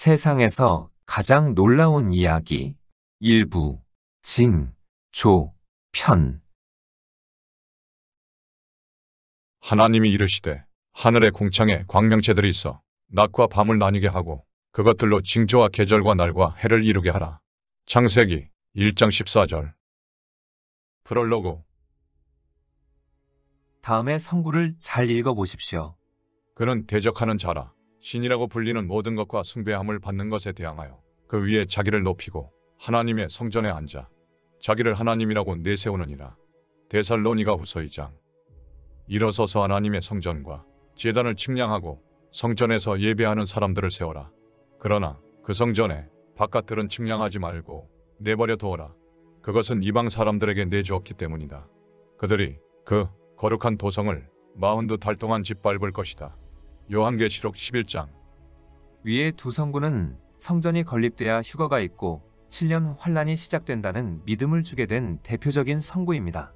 세상에서 가장 놀라운 이야기 일부 징, 조, 편. 하나님이 이르시되 하늘의 궁창에 광명체들이 있어 낮과 밤을 나뉘게 하고 그것들로 징조와 계절과 날과 해를 이루게 하라. 창세기 1장 14절. 프롤로그. 다음의 성구를 잘 읽어보십시오. 그는 대적하는 자라 신이라고 불리는 모든 것과 숭배함을 받는 것에 대항하여 그 위에 자기를 높이고 하나님의 성전에 앉아 자기를 하나님이라고 내세우느니라. 데살로니가 후서 2장. 일어서서 하나님의 성전과 제단을 측량하고 성전에서 예배하는 사람들을 세워라. 그러나 그 성전에 바깥들은 측량하지 말고 내버려 두어라. 그것은 이방 사람들에게 내주었기 때문이다. 그들이 그 거룩한 도성을 42달 동안 짓밟을 것이다. 요한계시록 11장. 위의 두 성구는 성전이 건립돼야 휴거가 있고 7년 환란이 시작된다는 믿음을 주게 된 대표적인 성구입니다.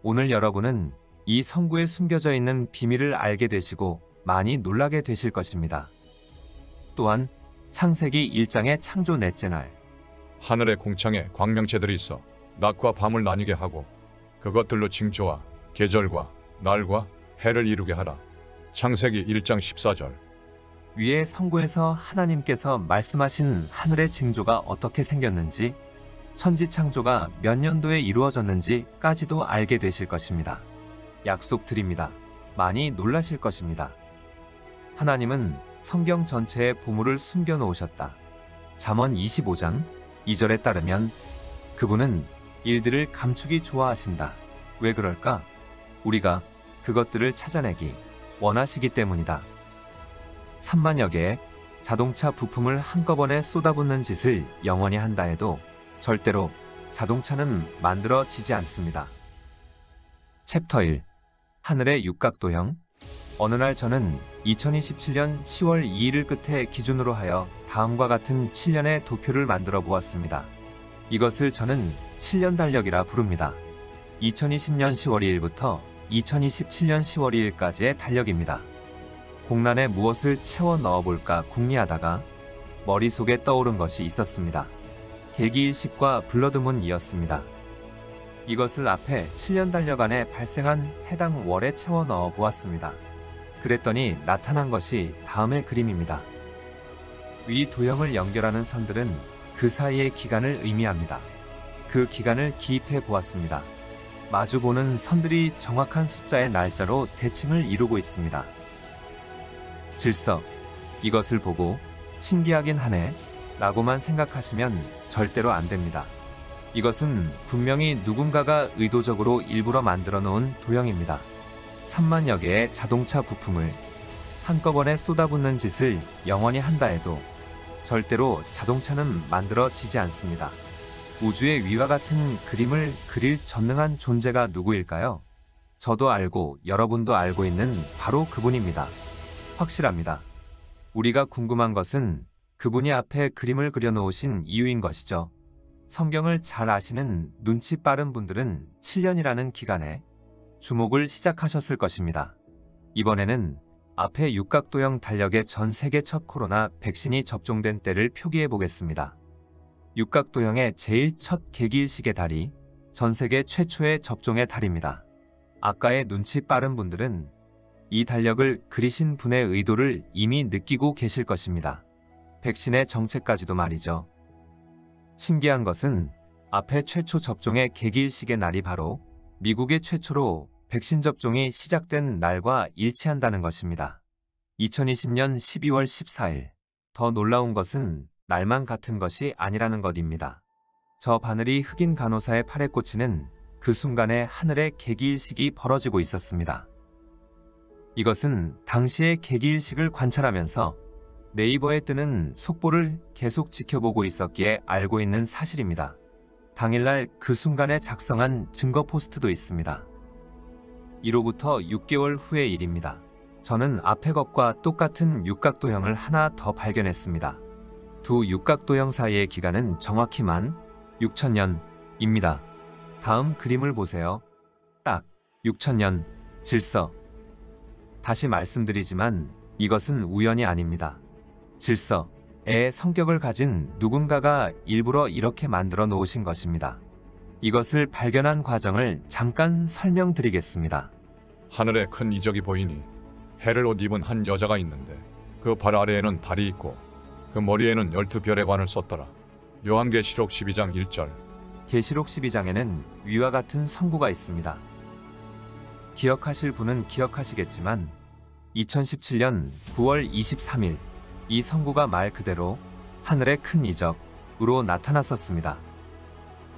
오늘 여러분은 이 성구에 숨겨져 있는 비밀을 알게 되시고 많이 놀라게 되실 것입니다. 또한 창세기 1장의 창조 넷째 날, 하늘의 궁창에 광명체들이 있어 낮과 밤을 나뉘게 하고 그것들로 징조와 계절과 날과 해를 이루게 하라. 창세기 1장 14절. 위의 성구에서 하나님께서 말씀하신 하늘의 징조가 어떻게 생겼는지, 천지 창조가 몇 년도에 이루어졌는지까지도 알게 되실 것입니다. 약속드립니다. 많이 놀라실 것입니다. 하나님은 성경 전체에 보물을 숨겨 놓으셨다. 잠언 25장 2절에 따르면 그분은 일들을 감추기 좋아하신다. 왜 그럴까? 우리가 그것들을 찾아내기 원하시기 때문이다. 3만여 개의 자동차 부품을 한꺼번에 쏟아붓는 짓을 영원히 한다 해도 절대로 자동차는 만들어지지 않습니다. 챕터 1. 하늘의 육각도형. 어느 날 저는 2027년 10월 2일을 끝에 기준으로 하여 다음과 같은 7년의 도표를 만들어 보았습니다. 이것을 저는 7년 달력이라 부릅니다. 2020년 10월 2일부터 2027년 10월 2일까지의 달력입니다. 공란에 무엇을 채워 넣어볼까 궁리하다가 머릿속에 떠오른 것이 있었습니다. 계기일식과 블러드문이었습니다. 이것을 앞에 7년 달력 안에 발생한 해당 월에 채워 넣어 보았습니다. 그랬더니 나타난 것이 다음의 그림입니다. 위 도형을 연결하는 선들은 그 사이의 기간을 의미합니다. 그 기간을 기입해 보았습니다. 마주보는 선들이 정확한 숫자의 날짜로 대칭을 이루고 있습니다. 질서. 이것을 보고 신기하긴 하네 라고만 생각하시면 절대로 안 됩니다. 이것은 분명히 누군가가 의도적으로 일부러 만들어 놓은 도형입니다. 3만여 개의 자동차 부품을 한꺼번에 쏟아붓는 짓을 영원히 한다 해도 절대로 자동차는 만들어지지 않습니다. 우주의 위와 같은 그림을 그릴 전능한 존재가 누구일까요? 저도 알고 여러분도 알고 있는 바로 그분입니다. 확실합니다. 우리가 궁금한 것은 그분이 앞에 그림을 그려놓으신 이유인 것이죠. 성경을 잘 아시는 눈치 빠른 분들은 7년이라는 기간에 주목을 시작하셨을 것입니다. 이번에는 앞에 육각도형 달력의 전 세계 첫 코로나 백신이 접종된 때를 표기해 보겠습니다. 육각도형의 제일 첫 계기일식의 달이 전 세계 최초의 접종의 달입니다. 아까의 눈치 빠른 분들은 이 달력을 그리신 분의 의도를 이미 느끼고 계실 것입니다. 백신의 정체까지도 말이죠. 신기한 것은 앞에 최초 접종의 계기일식의 날이 바로 미국의 최초로 백신 접종이 시작된 날과 일치한다는 것입니다. 2020년 12월 14일. 더 놀라운 것은 날만 같은 것이 아니라는 것입니다. 저 바늘이 흑인 간호사의 팔에 꽂히는 그 순간에 하늘의 계기일식이 벌어지고 있었습니다. 이것은 당시의 계기일식을 관찰하면서 네이버에 뜨는 속보를 계속 지켜보고 있었기에 알고 있는 사실입니다. 당일날 그 순간에 작성한 증거 포스트도 있습니다. 이로부터 6개월 후의 일입니다. 저는 앞의 것과 똑같은 육각도형을 하나 더 발견했습니다. 두 육각도형 사이의 기간은 정확히 16,000년입니다. 다음 그림을 보세요. 딱 6,000년. 질서. 다시 말씀드리지만 이것은 우연이 아닙니다. 질서. 의 성격을 가진 누군가가 일부러 이렇게 만들어 놓으신 것입니다. 이것을 발견한 과정을 잠깐 설명드리겠습니다. 하늘에 큰 이적이 보이니 해를 옷 입은 한 여자가 있는데 그 발 아래에는 달이 있고 그 머리에는 12별의 관을 썼더라. 요한계시록 12장 1절. 계시록 12장에는 위와 같은 선구가 있습니다. 기억하실 분은 기억하시겠지만 2017년 9월 23일 이 선구가 말 그대로 하늘의 큰 이적으로 나타났었습니다.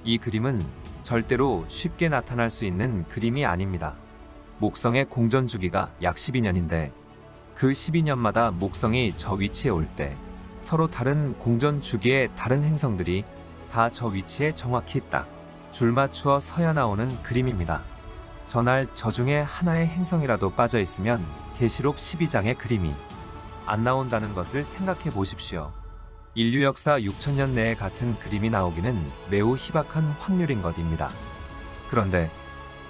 이 그림은 절대로 쉽게 나타날 수 있는 그림이 아닙니다. 목성의 공전 주기가 약 12년인데 그 12년마다 목성이 저 위치에 올 때 서로 다른 공전 주기의 다른 행성들이 다 저 위치에 정확히 딱 줄 맞추어 서야 나오는 그림입니다. 전날 저 중에 하나의 행성이라도 빠져 있으면 계시록 12장의 그림이 안 나온다는 것을 생각해 보십시오. 인류 역사 6천년 내에 같은 그림이 나오기는 매우 희박한 확률인 것입니다. 그런데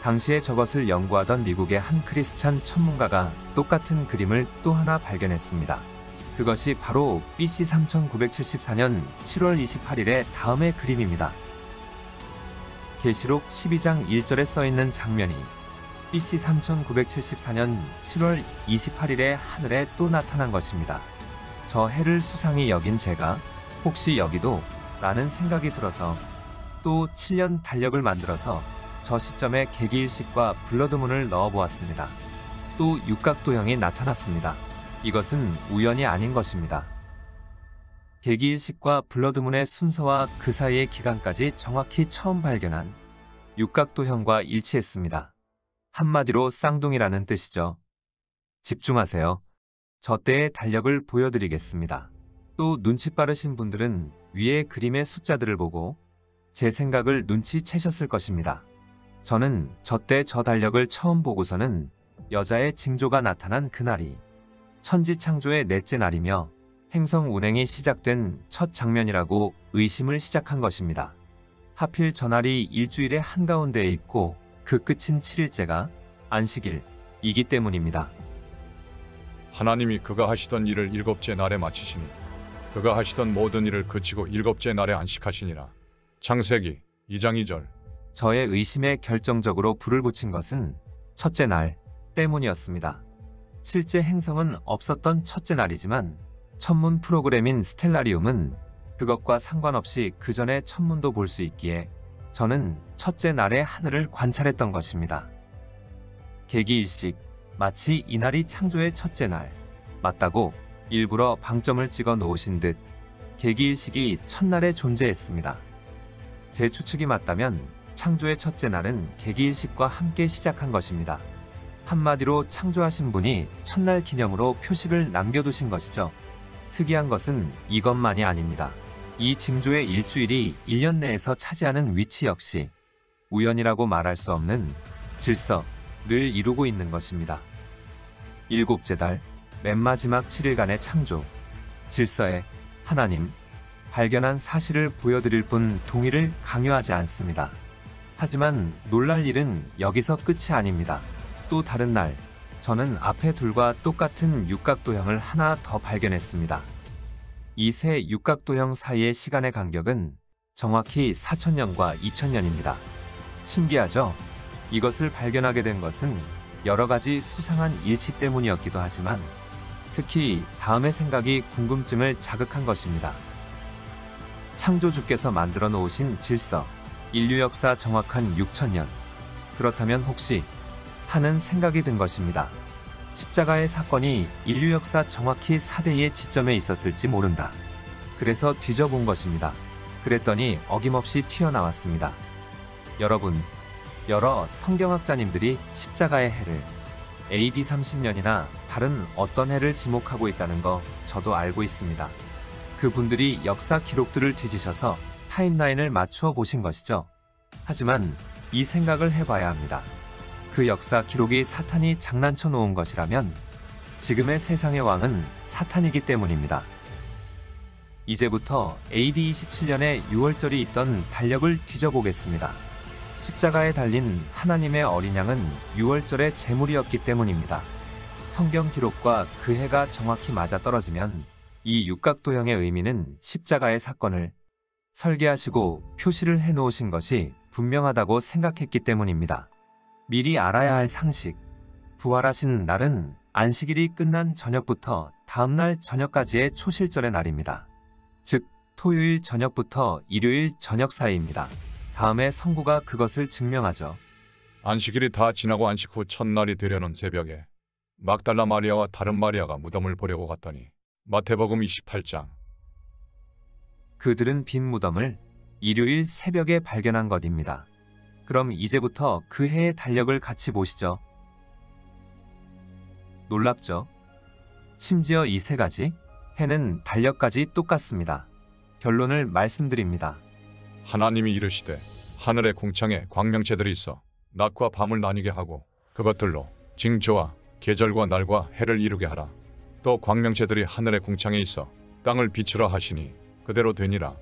당시에 저것을 연구하던 미국의 한 크리스찬 천문가가 똑같은 그림을 또 하나 발견했습니다. 그것이 바로 BC 3974년 7월 28일의 다음의 그림입니다. 계시록 12장 1절에 써있는 장면이 BC 3974년 7월 28일에 하늘에 또 나타난 것입니다. 저 해를 수상히 여긴 제가 혹시 여기도? 라는 생각이 들어서 또 7년 달력을 만들어서 저 시점에 계기일식과 블러드문을 넣어보았습니다. 또 육각도형이 나타났습니다. 이것은 우연이 아닌 것입니다. 계기일식과 블러드문의 순서와 그 사이의 기간까지 정확히 처음 발견한 육각도형과 일치했습니다. 한마디로 쌍둥이라는 뜻이죠. 집중하세요. 저 때의 달력을 보여드리겠습니다. 또 눈치 빠르신 분들은 위의 그림의 숫자들을 보고 제 생각을 눈치채셨을 것입니다. 저는 저 때 저 달력을 처음 보고서는 여자의 징조가 나타난 그날이 천지창조의 넷째 날이며 행성 운행이 시작된 첫 장면이라고 의심을 시작한 것입니다. 하필 저날이 일주일의 한가운데에 있고 그 끝인 7일째가 안식일이기 때문입니다. 하나님이 그가 하시던 일을 일곱째 날에 마치시니 그가 하시던 모든 일을 그치고 일곱째 날에 안식하시니라. 창세기 2장 2절. 저의 의심에 결정적으로 불을 붙인 것은 첫째 날 때문이었습니다. 실제 행성은 없었던 첫째 날이지만 천문 프로그램인 스텔라리움은 그것과 상관없이 그 전에 천문도 볼 수 있기에 저는 첫째 날의 하늘을 관찰했던 것입니다. 계기일식, 마치 이날이 창조의 첫째 날, 맞다고 일부러 방점을 찍어 놓으신 듯 계기일식이 첫날에 존재했습니다. 제 추측이 맞다면 창조의 첫째 날은 계기일식과 함께 시작한 것입니다. 한마디로 창조하신 분이 첫날 기념으로 표식을 남겨두신 것이죠. 특이한 것은 이것만이 아닙니다. 이 징조의 일주일이 1년 내에서 차지하는 위치 역시 우연이라고 말할 수 없는 질서를 이루고 있는 것입니다. 일곱째 달, 맨 마지막 7일간의 창조, 질서에 하나님, 발견한 사실을 보여드릴 뿐 동의를 강요하지 않습니다. 하지만 놀랄 일은 여기서 끝이 아닙니다. 또 다른 날, 저는 앞에 둘과 똑같은 육각도형을 하나 더 발견했습니다. 이 세 육각도형 사이의 시간의 간격은 정확히 4000년과 2000년입니다. 신기하죠? 이것을 발견하게 된 것은 여러 가지 수상한 일치 때문이었기도 하지만 특히 다음의 생각이 궁금증을 자극한 것입니다. 창조주께서 만들어 놓으신 질서, 인류 역사 정확한 6000년. 그렇다면 혹시 하는 생각이 든 것입니다. 십자가의 사건이 인류 역사 정확히 4대2의 지점에 있었을지 모른다. 그래서 뒤져본 것입니다. 그랬더니 어김없이 튀어나왔습니다. 여러분, 여러 성경학자님들이 십자가의 해를 AD 30년이나 다른 어떤 해를 지목하고 있다는 거 저도 알고 있습니다. 그분들이 역사 기록들을 뒤지셔서 타임라인을 맞추어 보신 것이죠. 하지만 이 생각을 해봐야 합니다. 그 역사 기록이 사탄이 장난쳐 놓은 것이라면 지금의 세상의 왕은 사탄이기 때문입니다. 이제부터 AD 27년의 6월절이 있던 달력을 뒤져보겠습니다. 십자가에 달린 하나님의 어린 양은 6월절의 제물이었기 때문입니다. 성경 기록과 그 해가 정확히 맞아떨어지면 이 육각도형의 의미는 십자가의 사건을 설계하시고 표시를 해놓으신 것이 분명하다고 생각했기 때문입니다. 미리 알아야 할 상식. 부활하신 날은 안식일이 끝난 저녁부터 다음날 저녁까지의 초실절의 날입니다. 즉, 토요일 저녁부터 일요일 저녁 사이입니다. 다음에 성구가 그것을 증명하죠. 안식일이 다 지나고 안식 후 첫날이 되려는 새벽에 막달라 마리아와 다른 마리아가 무덤을 보려고 갔더니 마태복음 28장. 그들은 빈 무덤을 일요일 새벽에 발견한 것입니다. 그럼 이제부터 그 해의 달력을 같이 보시죠. 놀랍죠? 심지어 이 세 가지 해는 달력까지 똑같습니다. 결론을 말씀드립니다. 하나님이 이르시되 하늘의 궁창에 광명체들이 있어 낮과 밤을 나뉘게 하고 그것들로 징조와 계절과 날과 해를 이루게 하라. 또 광명체들이 하늘의 궁창에 있어 땅을 비추라 하시니 그대로 되니라.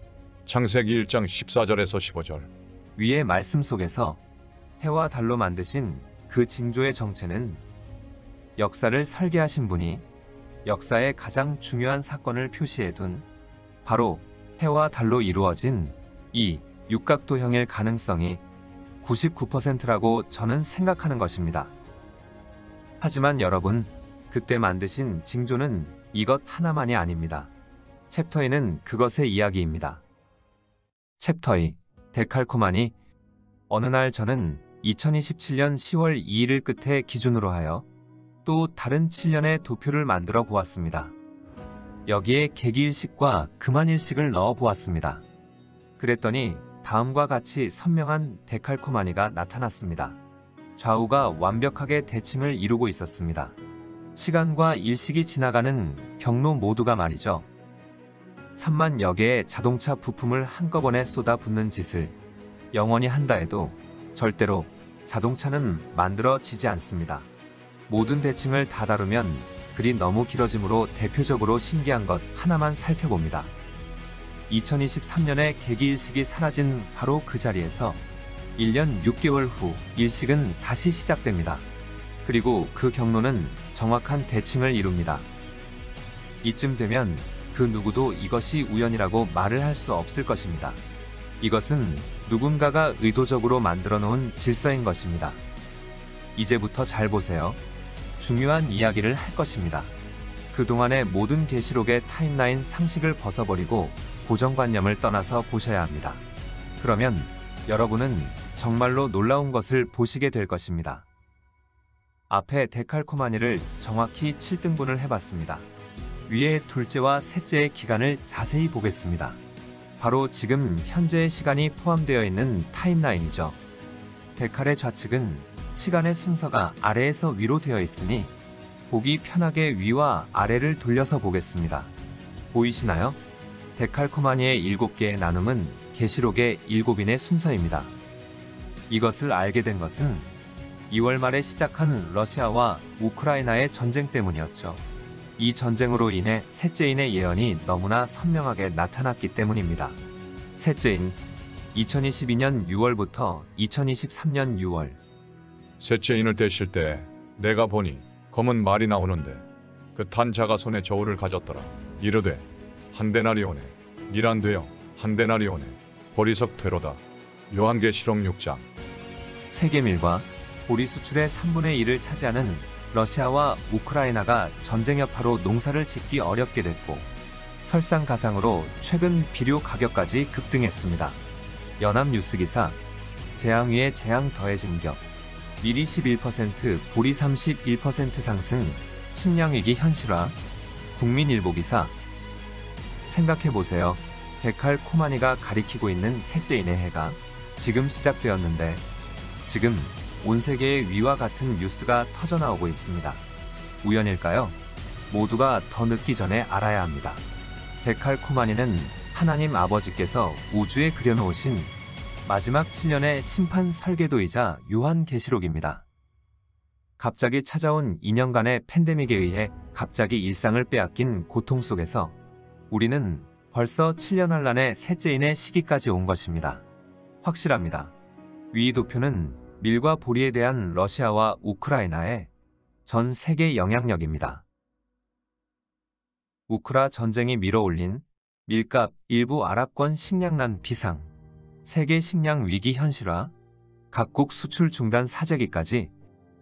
창세기 1장 14절에서 15절. 위의 말씀 속에서 해와 달로 만드신 그 징조의 정체는 역사를 설계하신 분이 역사의 가장 중요한 사건을 표시해둔 바로 해와 달로 이루어진 이 육각도형일 가능성이 99%라고 저는 생각하는 것입니다. 하지만 여러분, 그때 만드신 징조는 이것 하나만이 아닙니다. 챕터 2는 그것의 이야기입니다. 챕터 2, 데칼코마니. 어느 날 저는 2027년 10월 2일을 끝에 기준으로 하여 또 다른 7년의 도표를 만들어 보았습니다. 여기에 개기일식과 금한일식을 넣어 보았습니다. 그랬더니 다음과 같이 선명한 데칼코마니가 나타났습니다. 좌우가 완벽하게 대칭을 이루고 있었습니다. 시간과 일식이 지나가는 경로 모두가 말이죠. 3만여 개의 자동차 부품을 한꺼번에 쏟아붓는 짓을 영원히 한다 해도 절대로 자동차는 만들어지지 않습니다. 모든 대칭을 다 다루면 글이 너무 길어지므로 대표적으로 신기한 것 하나만 살펴봅니다. 2023년에 개기일식이 사라진 바로 그 자리에서 1년 6개월 후 일식은 다시 시작됩니다. 그리고 그 경로는 정확한 대칭을 이룹니다. 이쯤 되면 그 누구도 이것이 우연이라고 말을 할 수 없을 것입니다. 이것은 누군가가 의도적으로 만들어 놓은 질서인 것입니다. 이제부터 잘 보세요. 중요한 이야기를 할 것입니다. 그동안의 모든 계시록의 타임라인 상식을 벗어버리고 고정관념을 떠나서 보셔야 합니다. 그러면 여러분은 정말로 놀라운 것을 보시게 될 것입니다. 앞에 데칼코마니를 정확히 7등분을 해봤습니다. 위에 둘째와 셋째의 기간을 자세히 보겠습니다. 바로 지금 현재의 시간이 포함되어 있는 타임라인이죠. 데칼의 좌측은 시간의 순서가 아래에서 위로 되어 있으니 보기 편하게 위와 아래를 돌려서 보겠습니다. 보이시나요? 데칼코마니의 7개의 나눔은 계시록의 7인의 순서입니다. 이것을 알게 된 것은 2월 말에 시작한 러시아와 우크라이나의 전쟁 때문이었죠. 이 전쟁으로 인해 셋째인의 예언이 너무나 선명하게 나타났기 때문입니다. 셋째인 2022년 6월부터 2023년 6월. 셋째인을 떼실 때 내가 보니 검은 말이 나오는데 그 탄 자가 손에 저울을 가졌더라. 이르되 한 데나리온에 밀안되어 한 데나리온에 보리석 되로다. 요한계시록 6장. 세계밀과 보리 수출의 3분의 1을 차지하는 러시아와 우크라이나가 전쟁 여파로 농사를 짓기 어렵게 됐고 설상가상으로 최근 비료 가격까지 급등했습니다. 연합뉴스 기사 재앙 위에 재앙 더해진 격 밀이 11% 보리 31% 상승 식량위기 현실화 국민일보 기사. 생각해보세요. 데칼코마니가 가리키고 있는 셋째인의 해가 지금 시작되었는데 지금 온 세계의 위와 같은 뉴스가 터져나오고 있습니다. 우연일까요? 모두가 더 늦기 전에 알아야 합니다. 데칼코마니는 하나님 아버지께서 우주에 그려놓으신 마지막 7년의 심판 설계도이자 요한계시록입니다. 갑자기 찾아온 2년간의 팬데믹에 의해 갑자기 일상을 빼앗긴 고통 속에서 우리는 벌써 7년 한란의 셋째인의 시기까지 온 것입니다. 확실합니다. 위 도표는 밀과 보리에 대한 러시아와 우크라이나의 전 세계 영향력입니다. 우크라 전쟁이 밀어올린 밀값, 일부 아랍권 식량난 비상, 세계 식량 위기 현실화, 각국 수출 중단 사재기까지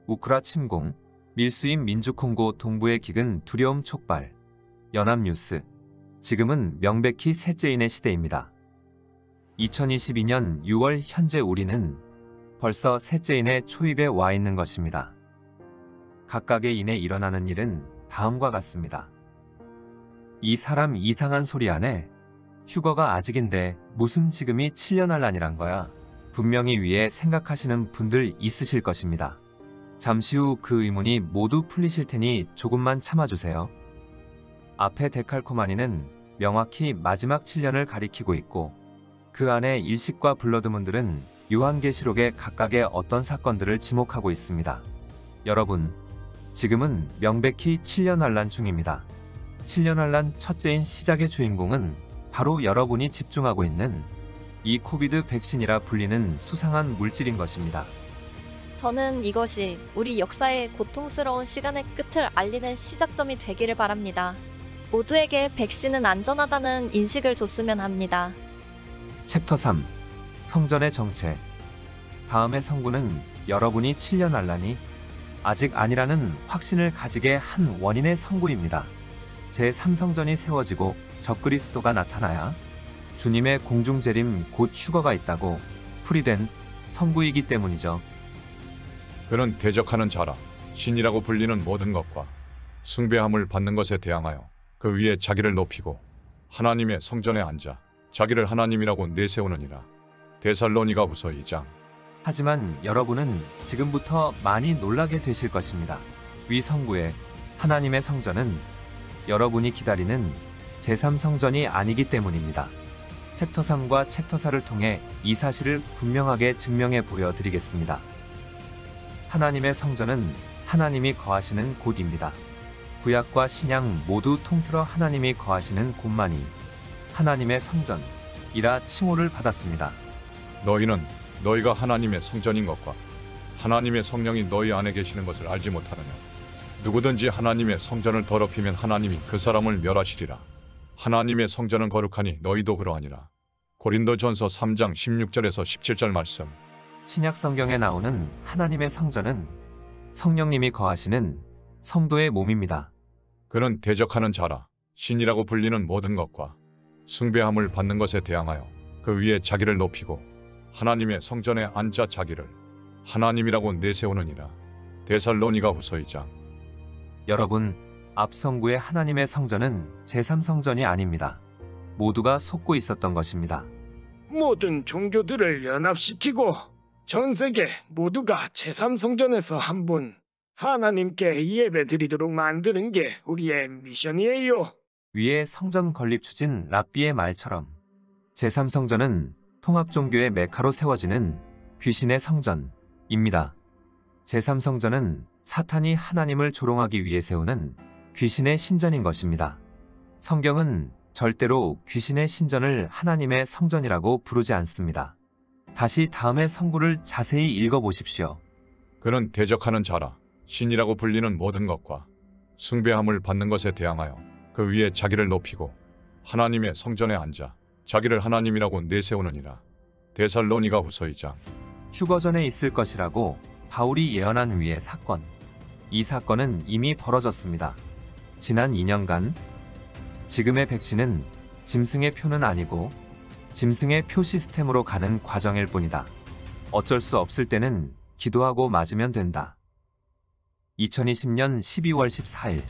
우크라 침공, 밀수인 민주콩고 동부의 기근 두려움 촉발. 연합뉴스. 지금은 명백히 셋째인의 시대입니다. 2022년 6월 현재 우리는 벌써 셋째인의 초입에 와 있는 것입니다. 각각의 인에 일어나는 일은 다음과 같습니다. 이 사람 이상한 소리 안에 휴거가 아직인데 무슨 지금이 7년 할란이란 거야. 분명히 위에 생각하시는 분들 있으실 것입니다. 잠시 후 그 의문이 모두 풀리실 테니 조금만 참아주세요. 앞에 데칼코마니는 명확히 마지막 7년을 가리키고 있고 그 안에 일식과 블러드문들은 요한계시록의 각각의 어떤 사건들을 지목하고 있습니다. 여러분, 지금은 명백히 7년 환란 중입니다. 7년 환란 첫째인 시작의 주인공은 바로 여러분이 집중하고 있는 이 코비드 백신이라 불리는 수상한 물질인 것입니다. 저는 이것이 우리 역사의 고통스러운 시간의 끝을 알리는 시작점이 되기를 바랍니다. 모두에게 백신은 안전하다는 인식을 줬으면 합니다. 챕터 3. 성전의 정체. 다음의 성구는 여러분이 7년 환란이 아직 아니라는 확신을 가지게 한 원인의 성구입니다. 제3성전이 세워지고 적그리스도가 나타나야 주님의 공중재림 곧 휴거가 있다고 풀이된 성구이기 때문이죠. 그는 대적하는 자라 신이라고 불리는 모든 것과 숭배함을 받는 것에 대항하여 그 위에 자기를 높이고 하나님의 성전에 앉아 자기를 하나님이라고 내세우느니라. 데살로니가 후서 2장. 하지만 여러분은 지금부터 많이 놀라게 되실 것입니다. 위 성구의 하나님의 성전은 여러분이 기다리는 제3성전이 아니기 때문입니다. 챕터 3과 챕터 4를 통해 이 사실을 분명하게 증명해 보여드리겠습니다. 하나님의 성전은 하나님이 거하시는 곳입니다. 구약과 신약 모두 통틀어 하나님이 거하시는 곳만이 하나님의 성전이라 칭호를 받았습니다. 너희는 너희가 하나님의 성전인 것과 하나님의 성령이 너희 안에 계시는 것을 알지 못하느냐. 누구든지 하나님의 성전을 더럽히면 하나님이 그 사람을 멸하시리라. 하나님의 성전은 거룩하니 너희도 그러하니라. 고린도전서 3장 16절에서 17절 말씀. 신약 성경에 나오는 하나님의 성전은 성령님이 거하시는 성도의 몸입니다. 그는 대적하는 자라 신이라고 불리는 모든 것과 숭배함을 받는 것에 대항하여 그 위에 자기를 높이고 하나님의 성전에 앉아 자기를 하나님이라고 내세우느니라. 데살로니가 후서 2장. 여러분, 앞 성구의 하나님의 성전은 제3성전이 아닙니다. 모두가 속고 있었던 것입니다. 모든 종교들을 연합시키고 전 세계 모두가 제3성전에서 한 분 하나님께 예배드리도록 만드는 게 우리의 미션이에요. 위에 성전 건립 추진 랍비의 말처럼 제3성전은 통합종교의 메카로 세워지는 귀신의 성전입니다. 제3성전은 사탄이 하나님을 조롱하기 위해 세우는 귀신의 신전인 것입니다. 성경은 절대로 귀신의 신전을 하나님의 성전이라고 부르지 않습니다. 다시 다음의 성구를 자세히 읽어보십시오. 그는 대적하는 자라 신이라고 불리는 모든 것과 숭배함을 받는 것에 대항하여 그 위에 자기를 높이고 하나님의 성전에 앉아 자기를 하나님이라고 내세우느니라. 데살로니가 후서 2장. 휴거 전에 있을 것이라고 바울이 예언한 위의 사건. 이 사건은 이미 벌어졌습니다. 지난 2년간 지금의 백신은 짐승의 표는 아니고 짐승의 표 시스템으로 가는 과정일 뿐이다. 어쩔 수 없을 때는 기도하고 맞으면 된다. 2020년 12월 14일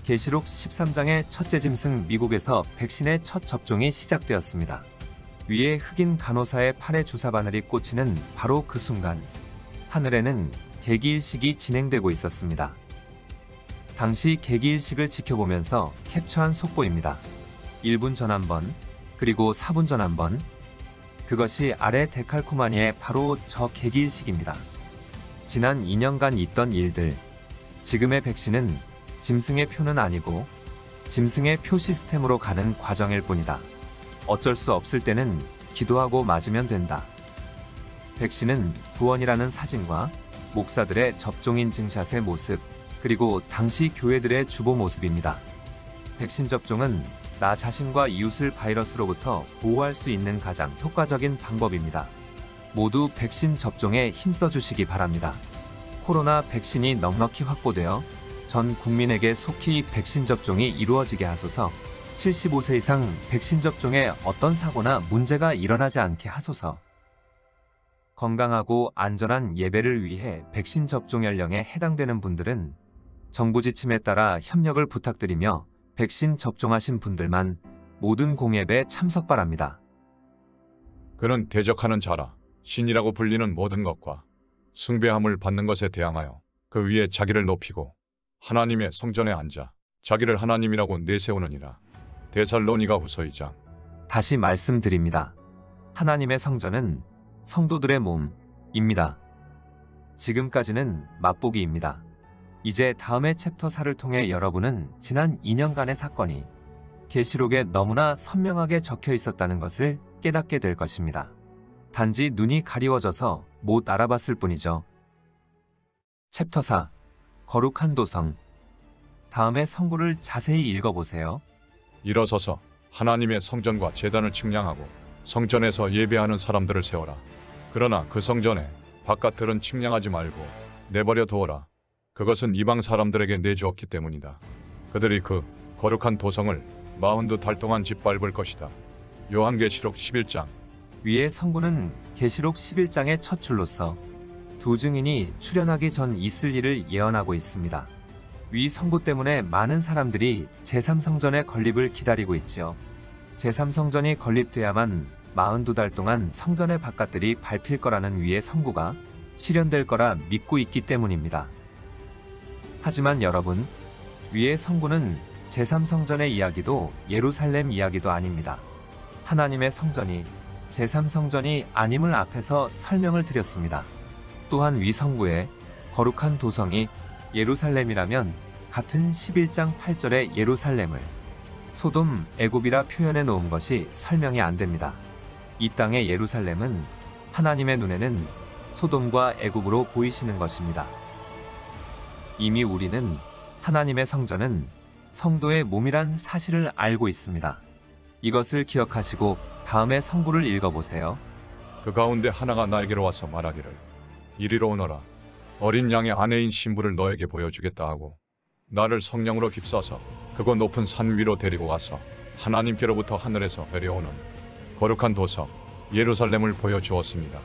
계시록 13장의 첫째 짐승 미국에서 백신의 첫 접종이 시작되었습니다. 위에 흑인 간호사의 팔에 주사바늘이 꽂히는 바로 그 순간 하늘에는 개기일식이 진행되고 있었습니다. 당시 개기일식을 지켜보면서 캡처한 속보입니다. 1분 전 한 번, 그리고 4분 전 한 번. 그것이 아래 데칼코마니의 바로 저 개기일식입니다. 지난 2년간 있던 일들. 지금의 백신은 짐승의 표는 아니고 짐승의 표 시스템으로 가는 과정일 뿐이다. 어쩔 수 없을 때는 기도하고 맞으면 된다. 백신은 구원이라는 사진과 목사들의 접종 인증샷의 모습, 그리고 당시 교회들의 주보 모습입니다. 백신 접종은 나 자신과 이웃을 바이러스로부터 보호할 수 있는 가장 효과적인 방법입니다. 모두 백신 접종에 힘써 주시기 바랍니다. 코로나 백신이 넉넉히 확보되어 전 국민에게 속히 백신 접종이 이루어지게 하소서. 75세 이상 백신 접종에 어떤 사고나 문제가 일어나지 않게 하소서. 건강하고 안전한 예배를 위해 백신 접종 연령에 해당되는 분들은 정부 지침에 따라 협력을 부탁드리며 백신 접종하신 분들만 모든 공예배에 참석 바랍니다. 그는 대적하는 자라 신이라고 불리는 모든 것과 숭배함을 받는 것에 대항하여 그 위에 자기를 높이고 하나님의 성전에 앉아 자기를 하나님이라고 내세우느니라. 데살로니가 후서 2장. 다시 말씀드립니다. 하나님의 성전은 성도들의 몸입니다. 지금까지는 맛보기입니다. 이제 다음의 챕터 4를 통해 여러분은 지난 2년간의 사건이 계시록에 너무나 선명하게 적혀 있었다는 것을 깨닫게 될 것입니다. 단지 눈이 가리워져서 못 알아봤을 뿐이죠. 챕터 4. 거룩한 도성. 다음의 성구를 자세히 읽어보세요. 일어서서 하나님의 성전과 제단을 측량하고 성전에서 예배하는 사람들을 세워라. 그러나 그 성전에 바깥들은 측량하지 말고 내버려 두어라. 그것은 이방 사람들에게 내주었기 때문이다. 그들이 그 거룩한 도성을 42달 동안 짓밟을 것이다. 요한계시록 11장. 위의 성구는 계시록 11장의 첫 줄로서 두 증인이 출현하기 전 있을 일을 예언하고 있습니다. 위 성구 때문에 많은 사람들이 제3성전의 건립을 기다리고 있지요. 제3성전이 건립돼야만 42달 동안 성전의 바깥들이 밟힐 거라는 위의 성구가 실현될 거라 믿고 있기 때문입니다. 하지만 여러분, 위의 성구는 제3성전의 이야기도 예루살렘 이야기도 아닙니다. 하나님의 성전이 제3성전이 아님을 앞에서 설명을 드렸습니다. 또한 위 성구에 거룩한 도성이 예루살렘이라면 같은 11장 8절의 예루살렘을 소돔, 애굽이라 표현해 놓은 것이 설명이 안 됩니다. 이 땅의 예루살렘은 하나님의 눈에는 소돔과 애굽으로 보이시는 것입니다. 이미 우리는 하나님의 성전은 성도의 몸이란 사실을 알고 있습니다. 이것을 기억하시고 다음의 성구를 읽어보세요. 그 가운데 하나가 나에게로 와서 말하기를 이리로 오너라. 어린 양의 아내인 신부를 너에게 보여주겠다 하고 나를 성령으로 휩싸서 그곳 높은 산 위로 데리고 가서 하나님께로부터 하늘에서 내려오는 거룩한 도성 예루살렘을 보여주었습니다.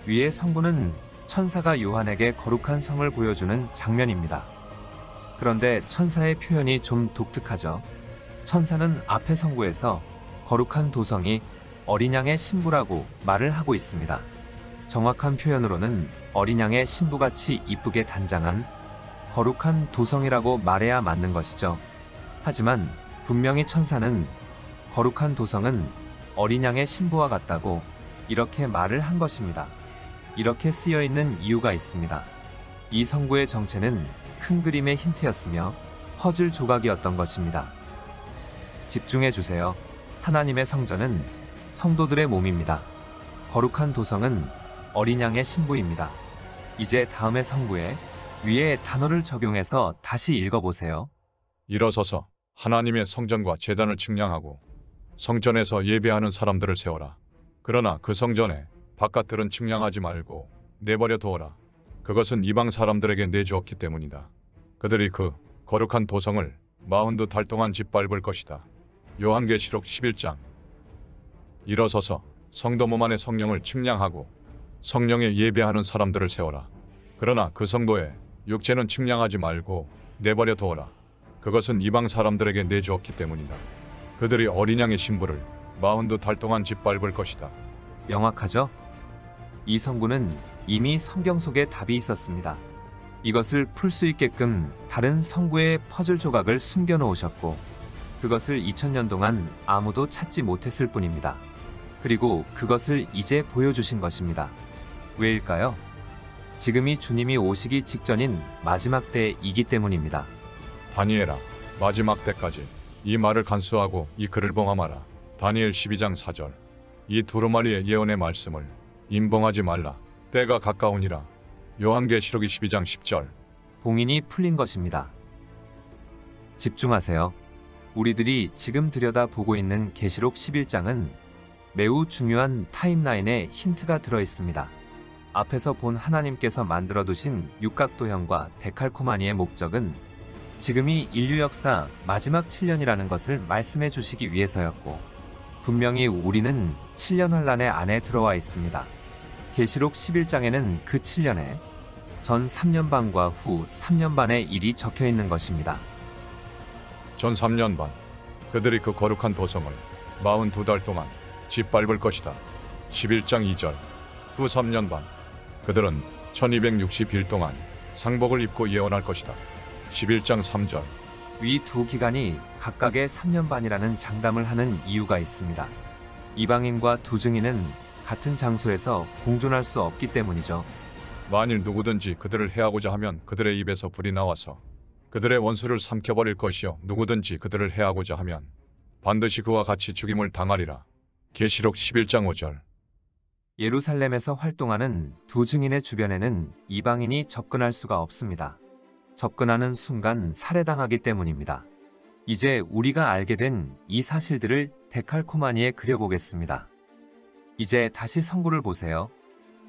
위의 성구는 천사가 요한에게 거룩한 성을 보여주는 장면입니다. 그런데 천사의 표현이 좀 독특하죠. 천사는 앞의 성구에서 거룩한 도성이 어린 양의 신부라고 말을 하고 있습니다. 정확한 표현으로는 어린 양의 신부같이 이쁘게 단장한 거룩한 도성이라고 말해야 맞는 것이죠. 하지만 분명히 천사는 거룩한 도성은 어린 양의 신부와 같다고 이렇게 말을 한 것입니다. 이렇게 쓰여 있는 이유가 있습니다. 이 성구의 정체는 큰 그림의 힌트였으며 퍼즐 조각이었던 것입니다. 집중해 주세요. 하나님의 성전은 성도들의 몸입니다. 거룩한 도성은 어린 양의 신부입니다. 이제 다음의 성구에 위에 단어를 적용해서 다시 읽어보세요. 일어서서 하나님의 성전과 제단을 측량하고 성전에서 예배하는 사람들을 세워라. 그러나 그 성전에 바깥들은 측량하지 말고 내버려 두어라. 그것은 이방 사람들에게 내주었기 때문이다. 그들이 그 거룩한 도성을 42달 동안 짓밟을 것이다. 요한계시록 11장. 일어서서 성도 몸 안의 성령을 측량하고 성령에 예배하는 사람들을 세워라. 그러나 그 성도의 육체는 측량하지 말고 내버려 두어라. 그것은 이방 사람들에게 내주었기 때문이다. 그들이 어린 양의 신부를 42달 동안 짓밟을 것이다. 명확하죠? 이 성구는 이미 성경 속에 답이 있었습니다. 이것을 풀 수 있게끔 다른 성구의 퍼즐 조각을 숨겨 놓으셨고 그것을 2000년 동안 아무도 찾지 못했을 뿐입니다. 그리고 그것을 이제 보여주신 것입니다. 왜일까요? 지금이 주님이 오시기 직전인 마지막 때이기 때문입니다. 다니엘아, 마지막 때까지 이 말을 간수하고 이 글을 봉함하라. 다니엘 12장 4절. 이 두루마리의 예언의 말씀을 임봉하지 말라. 때가 가까우니라. 요한계시록 22장 10절. 봉인이 풀린 것입니다. 집중하세요. 우리들이 지금 들여다보고 있는 계시록 11장은 매우 중요한 타임라인에 힌트가 들어 있습니다. 앞에서 본 하나님께서 만들어 두신 육각도형과 데칼코마니의 목적은 지금이 인류 역사 마지막 7년이라는 것을 말씀해 주시기 위해서였고, 분명히 우리는 7년 환란의 안에 들어와 있습니다. 계시록 11장에는 그 7년에 전 3년 반과 후 3년 반의 일이 적혀 있는 것입니다. 전 3년 반 그들이 그 거룩한 도성을 42달 동안 짓밟을 것이다. 11장 2절. 후 3년 반 그들은 1260일 동안 상복을 입고 예언할 것이다. 11장 3절. 위 두 기간이 각각의 3년 반이라는 장담을 하는 이유가 있습니다. 이방인과 두 증인은 같은 장소에서 공존할 수 없기 때문이죠. 만일 누구든지 그들을 해하고자 하면 그들의 입에서 불이 나와서 그들의 원수를 삼켜버릴 것이요 누구든지 그들을 해하고자 하면 반드시 그와 같이 죽임을 당하리라. 계시록 11장 5절. 예루살렘에서 활동하는 두 증인의 주변에는 이방인이 접근할 수가 없습니다. 접근하는 순간 살해당하기 때문입니다. 이제 우리가 알게 된 이 사실들을 데칼코마니에 그려보겠습니다. 이제 다시 성구를 보세요.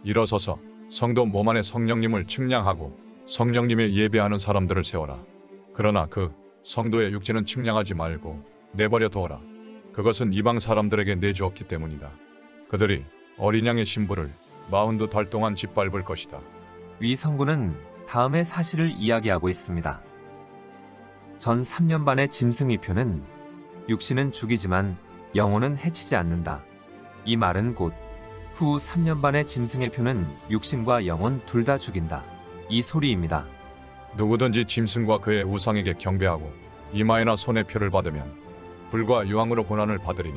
일어서서 성도 몸 안에 성령님을 측량하고 성령님의 예배하는 사람들을 세워라. 그러나 그 성도의 육체는 측량하지 말고 내버려 두어라. 그것은 이방 사람들에게 내주었기 때문이다. 그들이 어린 양의 신부를 42달 동안 짓밟을 것이다. 위 성구는 다음의 사실을 이야기하고 있습니다. 전 3년 반의 짐승이표는 육신은 죽이지만 영혼은 해치지 않는다. 이 말은 곧 후 3년 반의 짐승의 표는 육신과 영혼 둘 다 죽인다. 이 소리입니다. 누구든지 짐승과 그의 우상에게 경배하고 이마에나 손에 표를 받으면 불과 유황으로 고난을 받으리니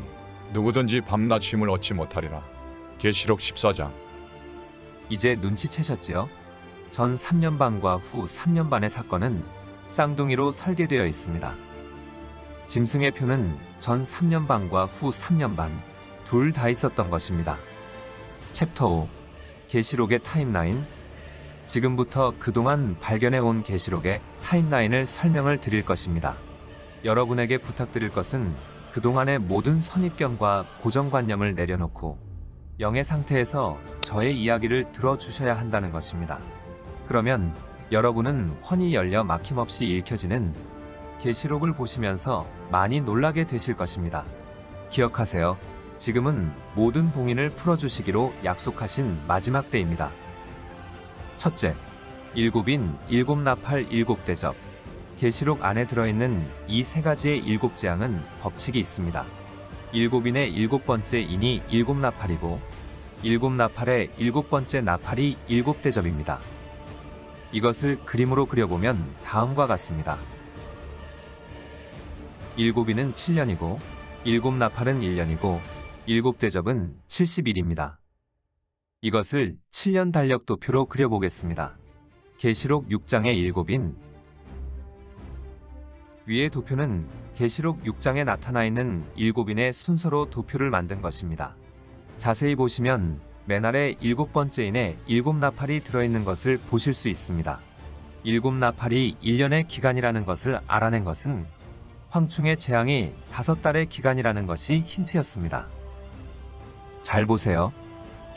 누구든지 밤낮 쉼을 얻지 못하리라. 계시록 14장. 이제 눈치채셨지요? 전 3년 반과 후 3년 반의 사건은 쌍둥이로 설계되어 있습니다. 짐승의 표는 전 3년 반과 후 3년 반 둘 다 있었던 것입니다. 챕터 5 계시록의 타임라인. 지금부터 그동안 발견해온 계시록의 타임라인을 설명을 드릴 것입니다. 여러분에게 부탁드릴 것은 그동안의 모든 선입견과 고정관념을 내려놓고 영의 상태에서 저의 이야기를 들어주셔야 한다는 것입니다. 그러면 여러분은 환히 열려 막힘없이 읽혀지는 계시록을 보시면서 많이 놀라게 되실 것입니다. 기억하세요. 지금은 모든 봉인을 풀어주시기로 약속하신 마지막 때입니다. 첫째, 일곱인, 일곱 나팔, 일곱 대접. 계시록 안에 들어있는 이 세 가지의 일곱 재앙은 법칙이 있습니다. 일곱인의 일곱 번째 인이 일곱 나팔이고, 일곱 나팔의 일곱 번째 나팔이 일곱 대접입니다. 이것을 그림으로 그려보면 다음과 같습니다. 일곱인은 7년이고, 일곱 나팔은 1년이고, 일곱 대접은 70일입니다. 이것을 7년 달력 도표로 그려보겠습니다. 계시록 6장의 일곱인. 위의 도표는 계시록 6장에 나타나 있는 일곱인의 순서로 도표를 만든 것입니다. 자세히 보시면 맨 아래 일곱 번째 인에 일곱 나팔이 들어있는 것을 보실 수 있습니다. 일곱 나팔이 1년의 기간이라는 것을 알아낸 것은 황충의 재앙이 5달의 기간이라는 것이 힌트였습니다. 잘 보세요.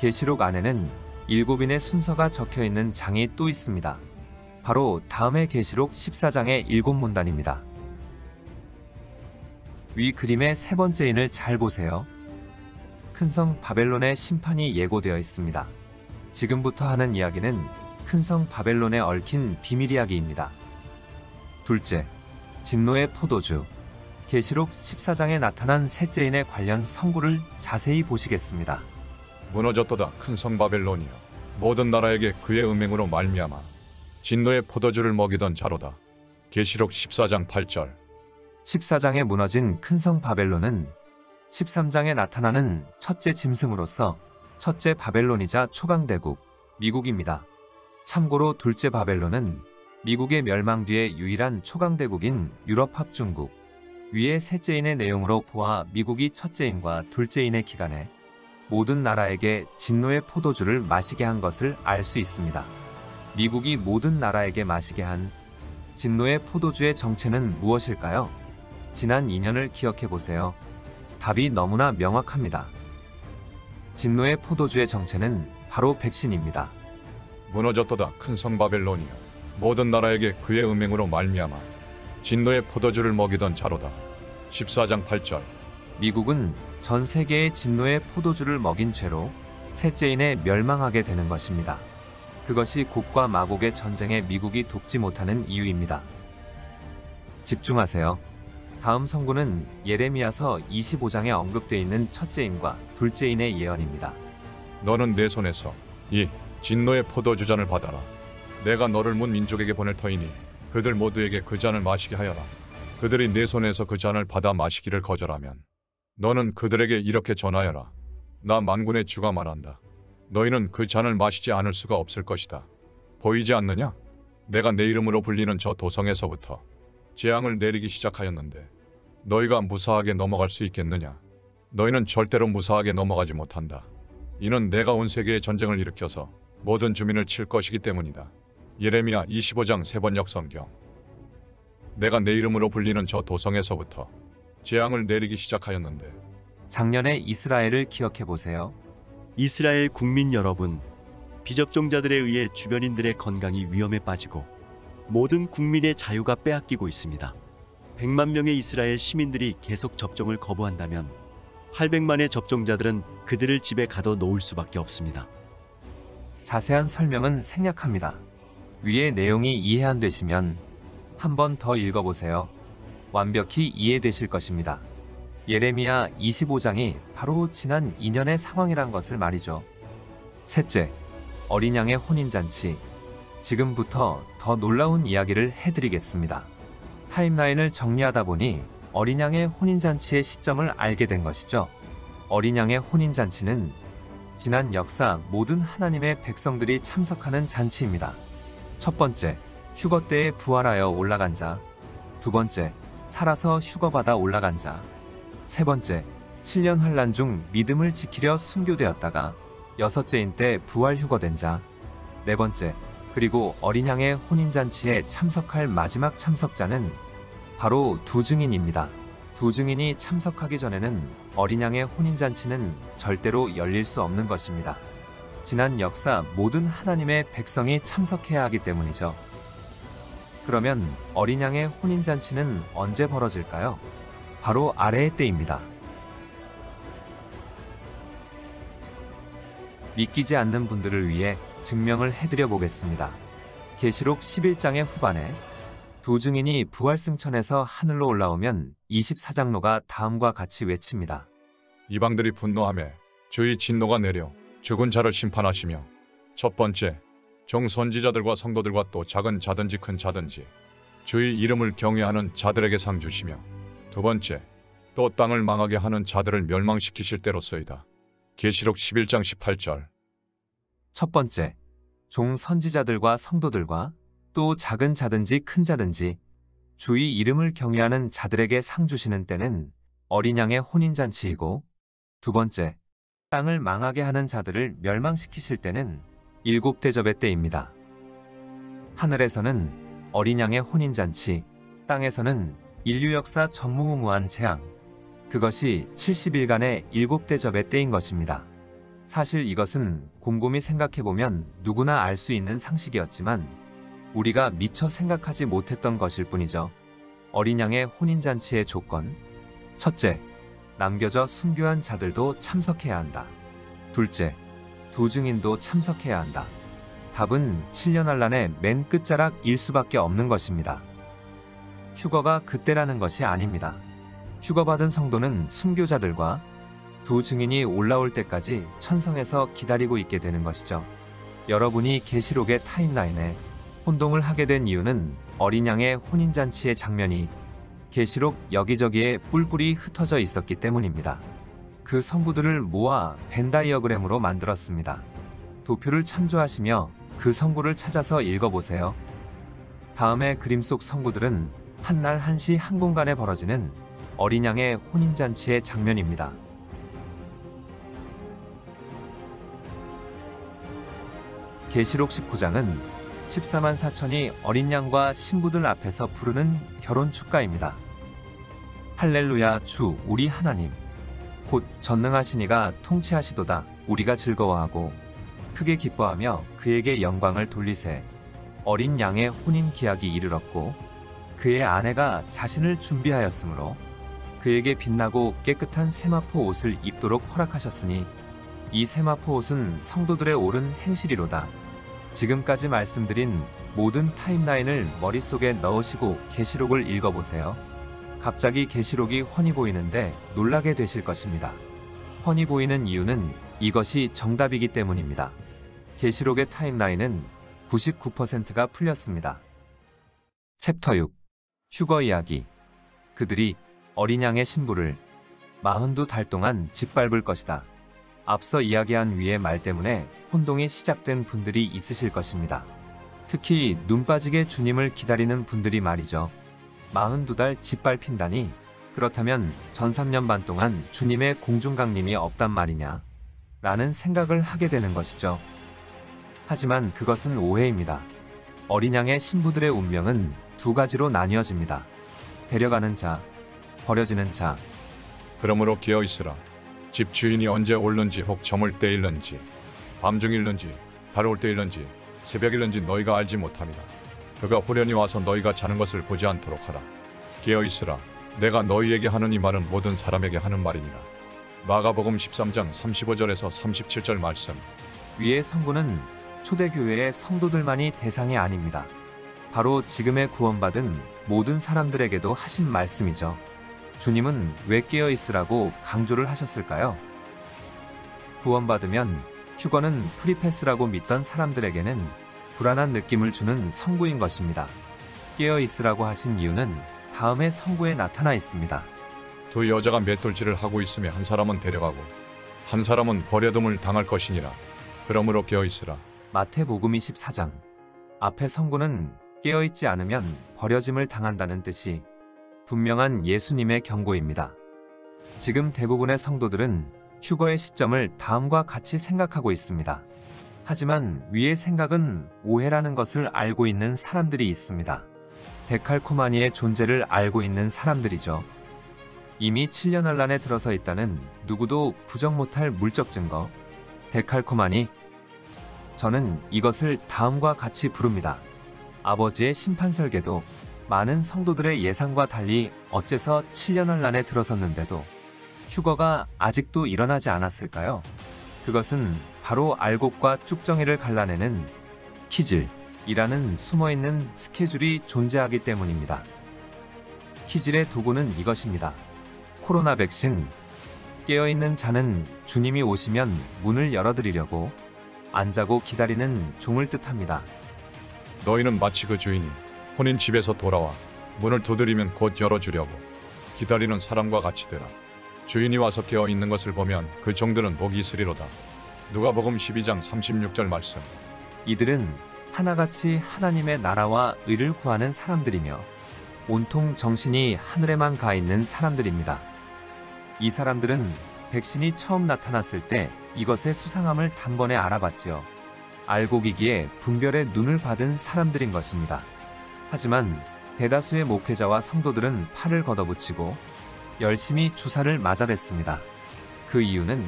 계시록 안에는 일곱인의 순서가 적혀있는 장이 또 있습니다. 바로 다음의 계시록 14장의 일곱 문단입니다. 위 그림의 세 번째 인을 잘 보세요. 큰 성 바벨론의 심판이 예고되어 있습니다. 지금부터 하는 이야기는 큰 성 바벨론에 얽힌 비밀 이야기입니다. 둘째, 진노의 포도주. 계시록 14장에 나타난 셋째 인의 관련 선구를 자세히 보시겠습니다. 무너졌도다 큰 성 바벨론이여. 모든 나라에게 그의 음행으로 말미암아 진노의 포도주를 먹이던 자로다. 계시록 14장 8절. 14장에 무너진 큰 성 바벨론은 13장에 나타나는 첫째 짐승으로서 첫째 바벨론이자 초강대국, 미국입니다. 참고로 둘째 바벨론은 미국의 멸망 뒤에 유일한 초강대국인 유럽 합중국, 위의 셋째인의 내용으로 보아 미국이 첫째인과 둘째인의 기간에 모든 나라에게 진노의 포도주를 마시게 한 것을 알 수 있습니다. 미국이 모든 나라에게 마시게 한 진노의 포도주의 정체는 무엇일까요? 지난 2년을 기억해 보세요. 답이 너무나 명확합니다. 진노의 포도주의 정체는 바로 백신입니다. 무너졌도다 큰 성 바벨론이여, 모든 나라에게 그의 음행으로 말미암아 진노의 포도주를 먹이던 자로다. 14장 8절. 미국은 전 세계의 진노의 포도주를 먹인 죄로 셋째인에 멸망하게 되는 것입니다. 그것이 곡과 마곡의 전쟁에 미국이 돕지 못하는 이유입니다. 집중하세요. 다음 선구는 예레미야서 25장에 언급되어 있는 첫째인과 둘째인의 예언입니다. 너는 내 손에서 이 진노의 포도주 잔을 받아라. 내가 너를 문 민족에게 보낼 터이니 그들 모두에게 그 잔을 마시게 하여라. 그들이 내 손에서 그 잔을 받아 마시기를 거절하면 너는 그들에게 이렇게 전하여라. 나 만군의 주가 말한다. 너희는 그 잔을 마시지 않을 수가 없을 것이다. 보이지 않느냐? 내가 내 이름으로 불리는 저 도성에서부터 재앙을 내리기 시작하였는데 너희가 무사하게 넘어갈 수 있겠느냐? 너희는 절대로 무사하게 넘어가지 못한다. 이는 내가 온 세계에 전쟁을 일으켜서 모든 주민을 칠 것이기 때문이다. 예레미야 25장 세번역 성경. 내가 내 이름으로 불리는 저 도성에서부터 재앙을 내리기 시작하였는데. 작년의 이스라엘을 기억해 보세요. 이스라엘 국민 여러분, 비접종자들에 의해 주변인들의 건강이 위험에 빠지고 모든 국민의 자유가 빼앗기고 있습니다. 100만 명의 이스라엘 시민들이 계속 접종을 거부한다면 800만의 접종자들은 그들을 집에 가둬 놓을 수밖에 없습니다. 자세한 설명은 생략합니다. 위의 내용이 이해 안 되시면 한 번 더 읽어보세요. 완벽히 이해되실 것입니다. 예레미야 25장이 바로 지난 2년의 상황이란 것을 말이죠. 셋째, 어린 양의 혼인잔치. 지금부터 더 놀라운 이야기를 해드리겠습니다. 타임라인을 정리하다 보니 어린 양의 혼인잔치의 시점을 알게 된 것이죠. 어린 양의 혼인잔치는 지난 역사 모든 하나님의 백성들이 참석하는 잔치입니다. 첫 번째, 휴거 때에 부활하여 올라간 자. 두 번째, 살아서 휴거받아 올라간 자. 세 번째, 7년 환난 중 믿음을 지키려 순교되었다가 여섯째인 때 부활 휴거된 자. 네 번째, 그리고 어린 양의 혼인잔치에 참석할 마지막 참석자는 바로 두 증인입니다. 두 증인이 참석하기 전에는 어린 양의 혼인잔치는 절대로 열릴 수 없는 것입니다. 지난 역사 모든 하나님의 백성이 참석해야 하기 때문이죠. 그러면 어린 양의 혼인잔치는 언제 벌어질까요? 바로 아래의 때입니다. 믿기지 않는 분들을 위해 증명을 해드려 보겠습니다. 계시록 11장의 후반에 두 증인이 부활승천에서 하늘로 올라오면 24장로가 다음과 같이 외칩니다. 이방들이 분노하며 주의 진노가 내려 죽은 자를 심판하시며 첫 번째, 종 선지자들과 성도들과 또 작은 자든지 큰 자든지 주의 이름을 경외하는 자들에게 상 주시며 두 번째, 또 땅을 망하게 하는 자들을 멸망시키실 때로서이다. 계시록 11장 18절. 첫 번째, 종 선지자들과 성도들과 또 작은 자든지 큰 자든지 주의 이름을 경외하는 자들에게 상 주시는 때는 어린 양의 혼인잔치이고, 두 번째, 땅을 망하게 하는 자들을 멸망시키실 때는 일곱 대접의 때입니다. 하늘에서는 어린 양의 혼인잔치, 땅에서는 인류 역사 전무후무한 재앙, 그것이 70일간의 일곱 대접의 때인 것입니다. 사실 이것은 곰곰이 생각해보면 누구나 알 수 있는 상식이었지만 우리가 미처 생각하지 못했던 것일 뿐이죠. 어린 양의 혼인잔치의 조건. 첫째, 남겨져 순교한 자들도 참석해야 한다. 둘째, 두 증인도 참석해야 한다. 답은 7년 환난의 맨 끝자락일 수밖에 없는 것입니다. 휴거가 그때라는 것이 아닙니다. 휴거받은 성도는 순교자들과 두 증인이 올라올 때까지 천성에서 기다리고 있게 되는 것이죠. 여러분이 계시록의 타임라인에 혼동을 하게 된 이유는 어린 양의 혼인잔치의 장면이 계시록 여기저기에 뿔뿔이 흩어져 있었기 때문입니다. 그 성구들을 모아 벤다이어그램으로 만들었습니다. 도표를 참조하시며 그 성구를 찾아서 읽어보세요. 다음의 그림 속 성구들은 한날 한시 한 공간에 벌어지는 어린 양의 혼인잔치의 장면입니다. 계시록 19장은 14만 4천이 어린 양과 신부들 앞에서 부르는 결혼 축가입니다. 할렐루야 주 우리 하나님 곧 전능하시니가 통치하시도다. 우리가 즐거워하고 크게 기뻐하며 그에게 영광을 돌리세. 어린 양의 혼인 기약이 이르렀고 그의 아내가 자신을 준비하였으므로 그에게 빛나고 깨끗한 세마포 옷을 입도록 허락하셨으니 이 세마포 옷은 성도들의 옳은 행실이로다. 지금까지 말씀드린 모든 타임라인을 머릿속에 넣으시고 계시록을 읽어보세요. 갑자기 계시록이 훤히 보이는데 놀라게 되실 것입니다. 훤히 보이는 이유는 이것이 정답이기 때문입니다. 계시록의 타임라인은 99%가 풀렸습니다. 챕터 6 휴거 이야기. 그들이 어린 양의 신부를 42달 동안 짓밟을 것이다. 앞서 이야기한 위의 말 때문에 혼동이 시작된 분들이 있으실 것입니다. 특히 눈 빠지게 주님을 기다리는 분들이 말이죠. 42달 짓밟힌다니 그렇다면 전 3년 반 동안 주님의 공중강림이 없단 말이냐 라는 생각을 하게 되는 것이죠. 하지만 그것은 오해입니다. 어린 양의 신부들의 운명은 두 가지로 나뉘어집니다. 데려가는 자, 버려지는 자. 그러므로 기어 있으라. 집 주인이 언제 올는지 혹 저물 때일는지 밤중일는지 달올 때일는지 새벽일는지 너희가 알지 못함이라. 그가 후련히 와서 너희가 자는 것을 보지 않도록 하라. 깨어 있으라. 내가 너희에게 하는 이 말은 모든 사람에게 하는 말이니라. 마가복음 13장 35절에서 37절 말씀. 위의 성구는 초대교회의 성도들만이 대상이 아닙니다. 바로 지금의 구원받은 모든 사람들에게도 하신 말씀이죠. 주님은 왜 깨어 있으라고 강조를 하셨을까요? 구원받으면 휴거는 프리패스라고 믿던 사람들에게는 불안한 느낌을 주는 성구인 것입니다. 깨어 있으라고 하신 이유는 다음의 성구에 나타나 있습니다. 두 여자가 맷돌질을 하고 있으며 한 사람은 데려가고 한 사람은 버려둠을 당할 것이니라. 그러므로 깨어 있으라. 마태복음 24장. 앞의 성구는 깨어있지 않으면 버려짐을 당한다는 뜻이 분명한 예수님의 경고입니다. 지금 대부분의 성도들은 휴거의 시점을 다음과 같이 생각하고 있습니다. 하지만 위의 생각은 오해라는 것을 알고 있는 사람들이 있습니다. 데칼코마니의 존재를 알고 있는 사람들이죠. 이미 7년 환란에 들어서 있다는 누구도 부정 못할 물적 증거. 데칼코마니. 저는 이것을 다음과 같이 부릅니다. 아버지의 심판 설계도 많은 성도들의 예상과 달리 어째서 7년 환란에 들어섰는데도 휴거가 아직도 일어나지 않았을까요? 그것은 바로 알곡과 쭉정이를 갈라내는 키질이라는 숨어있는 스케줄이 존재하기 때문입니다. 키질의 도구는 이것입니다. 코로나 백신. 깨어있는 자는 주님이 오시면 문을 열어드리려고 안 자고 기다리는 종을 뜻합니다. 너희는 마치 그 주인이 혼인 집에서 돌아와 문을 두드리면 곧 열어주려고 기다리는 사람과 같이 되라. 주인이 와서 깨어 있는 것을 보면 그 종들은 복이 있으리로다. 누가복음 12장 36절 말씀. 이들은 하나같이 하나님의 나라와 의를 구하는 사람들이며 온통 정신이 하늘에만 가 있는 사람들입니다. 이 사람들은 백신이 처음 나타났을 때 이것의 수상함을 단번에 알아봤지요. 알곡이기에 분별의 눈을 받은 사람들인 것입니다. 하지만 대다수의 목회자와 성도들은 팔을 걷어붙이고 열심히 주사를 맞아댔습니다. 그 이유는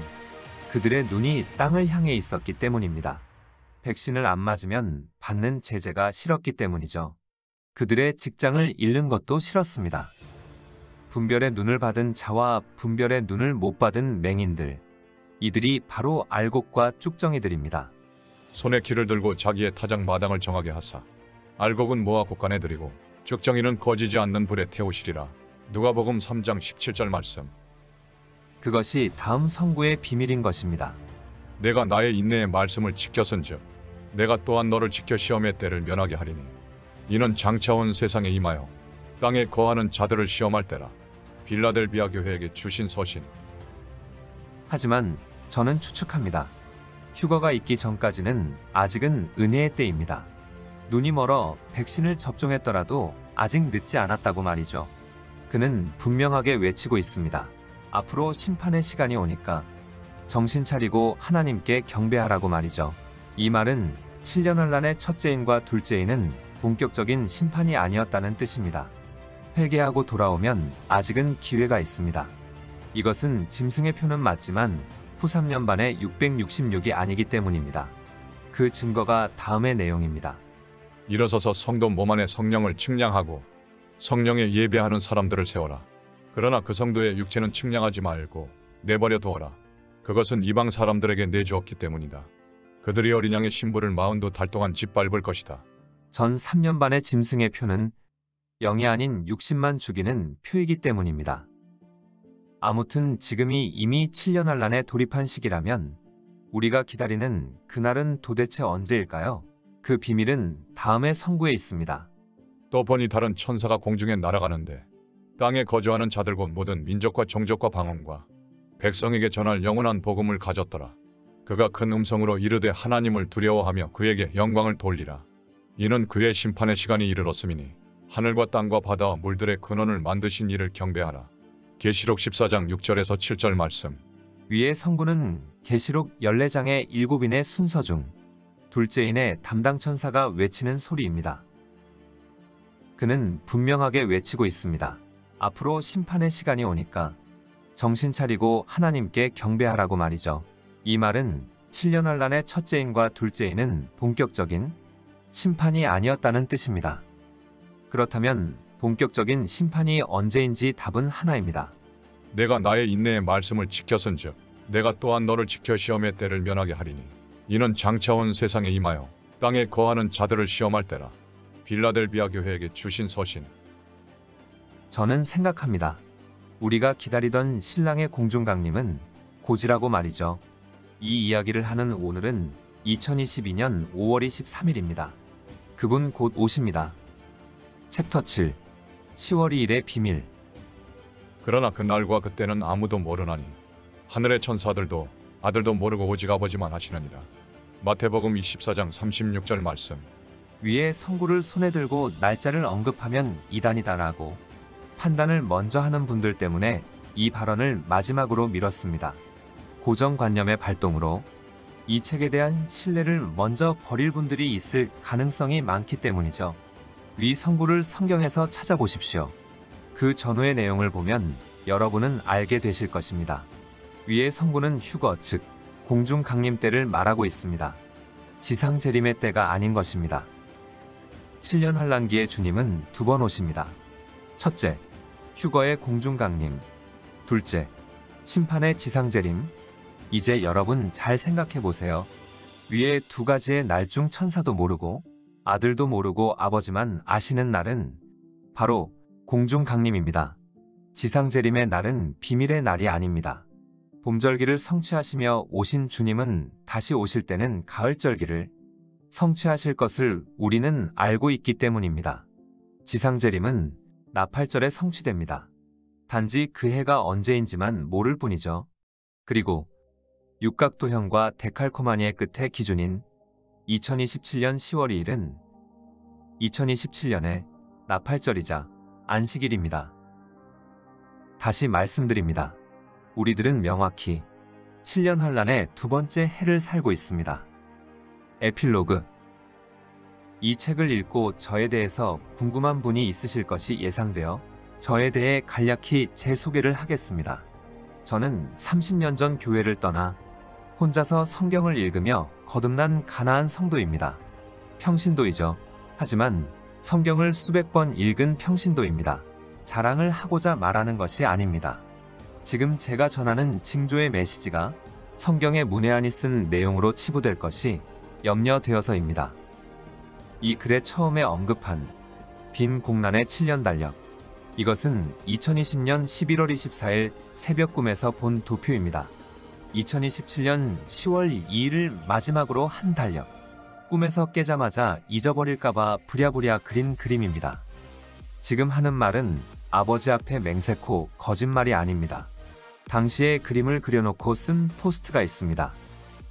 그들의 눈이 땅을 향해 있었기 때문입니다. 백신을 안 맞으면 받는 제재가 싫었기 때문이죠. 그들의 직장을 잃는 것도 싫었습니다. 분별의 눈을 받은 자와 분별의 눈을 못 받은 맹인들. 이들이 바로 알곡과 쭉정이들입니다. 손에 키를 들고 자기의 타작 마당을 정하게 하사 알곡은 모아 곳간에 들이고 쭉정이는 꺼지지 않는 불에 태우시리라. 누가복음 3장 17절 말씀. 그것이 다음 성구의 비밀인 것입니다. 내가 나의 인내의 말씀을 지켰은즉 내가 또한 너를 지켜 시험의 때를 면하게 하리니 이는 장차 온 세상에 임하여 땅에 거하는 자들을 시험할 때라. 빌라델비아 교회에게 주신 서신. 하지만 저는 추측합니다. 휴거가 있기 전까지는 아직은 은혜의 때입니다. 눈이 멀어 백신을 접종했더라도 아직 늦지 않았다고 말이죠. 그는 분명하게 외치고 있습니다. 앞으로 심판의 시간이 오니까 정신 차리고 하나님께 경배하라고 말이죠. 이 말은 7년 환란의 첫째인과 둘째인은 본격적인 심판이 아니었다는 뜻입니다. 회개하고 돌아오면 아직은 기회가 있습니다. 이것은 짐승의 표는 맞지만 후 3년반의 666이 아니기 때문입니다. 그 증거가 다음의 내용입니다. 일어서서 성도 몸 안에 성령을 측량하고 성령에 예배하는 사람들을 세워라. 그러나 그 성도의 육체는 측량하지 말고 내버려 두어라. 그것은 이방 사람들에게 내주었기 때문이다. 그들이 어린 양의 신부를 42달 동안 짓밟을 것이다. 전 3년 반의 짐승의 표는 0이 아닌 60만 죽이는 표이기 때문입니다. 아무튼 지금이 이미 7년 환란에 돌입한 시기라면 우리가 기다리는 그날은 도대체 언제일까요? 그 비밀은 다음의 성구에 있습니다. 또 보니 다른 천사가 공중에 날아가는데 땅에 거주하는 자들과 모든 민족과 종족과 방언과 백성에게 전할 영원한 복음을 가졌더라. 그가 큰 음성으로 이르되 하나님을 두려워하며 그에게 영광을 돌리라. 이는 그의 심판의 시간이 이르렀음이니 하늘과 땅과 바다와 물들의 근원을 만드신 이를 경배하라. 계시록 14장 6절에서 7절 말씀. 위의 성구는 계시록 14장의 7인의 순서 중 둘째인의 담당 천사가 외치는 소리입니다. 그는 분명하게 외치고 있습니다. 앞으로 심판의 시간이 오니까 정신 차리고 하나님께 경배하라고 말이죠. 이 말은 7년 환란의 첫째인과 둘째인은 본격적인 심판이 아니었다는 뜻입니다. 그렇다면 본격적인 심판이 언제인지 답은 하나입니다. 내가 나의 인내의 말씀을 지켰은즉 내가 또한 너를 지켜 시험의 때를 면하게 하리니 이는 장차 온 세상에 임하여 땅에 거하는 자들을 시험할 때라. 빌라델비아 교회에게 주신 서신. 저는 생각합니다. 우리가 기다리던 신랑의 공중강림은 고지라고 말이죠. 이 이야기를 하는 오늘은 2022년 5월 23일입니다. 그분 곧 오십니다. 챕터 7 10월 2일의 비밀. 그러나 그날과 그때는 아무도 모르나니 하늘의 천사들도 아들도 모르고 오직 아버지만 아시느니라. 마태복음 24장 36절 말씀. 위에 성구를 손에 들고 날짜를 언급하면 이단이다라고 판단을 먼저 하는 분들 때문에 이 발언을 마지막으로 미뤘습니다. 고정관념의 발동으로 이 책에 대한 신뢰를 먼저 버릴 분들이 있을 가능성이 많기 때문이죠. 위 성구를 성경에서 찾아보십시오. 그 전후의 내용을 보면 여러분은 알게 되실 것입니다. 위의 성구는 휴거, 즉 공중 강림 때를 말하고 있습니다. 지상 재림의 때가 아닌 것입니다. 7년 환란기에 주님은 두 번 오십니다. 첫째, 휴거의 공중 강림. 둘째, 심판의 지상 재림. 이제 여러분 잘 생각해 보세요. 위에 두 가지의 날 중 천사도 모르고 아들도 모르고 아버지만 아시는 날은 바로 공중 강림입니다. 지상 재림의 날은 비밀의 날이 아닙니다. 봄절기를 성취하시며 오신 주님은 다시 오실 때는 가을절기를 성취하실 것을 우리는 알고 있기 때문입니다. 지상 재림은 나팔절에 성취됩니다. 단지 그 해가 언제인지만 모를 뿐이죠. 그리고 육각도형과 데칼코마니의 끝의 기준인 2027년 10월 2일은 2027년의 나팔절이자 안식일입니다. 다시 말씀드립니다. 우리들은 명확히 7년 환란의 두 번째 해를 살고 있습니다. 에필로그. 이 책을 읽고 저에 대해서 궁금한 분이 있으실 것이 예상되어 저에 대해 간략히 제 소개를 하겠습니다. 저는 30년 전 교회를 떠나 혼자서 성경을 읽으며 거듭난 가나안 성도입니다. 평신도이죠. 하지만 성경을 수백 번 읽은 평신도입니다. 자랑을 하고자 말하는 것이 아닙니다. 지금 제가 전하는 징조의 메시지가 성경의 문에 안이 쓴 내용으로 치부될 것이 염려되어서입니다. 이 글에 처음에 언급한 빈 공란의 7년 달력. 이것은 2020년 11월 24일 새벽 꿈에서 본 도표입니다. 2027년 10월 2일을 마지막으로 한 달력. 꿈에서 깨자마자 잊어버릴까봐 부랴부랴 그린 그림입니다. 지금 하는 말은 아버지 앞에 맹세코 거짓말이 아닙니다. 당시에 그림을 그려놓고 쓴 포스트가 있습니다.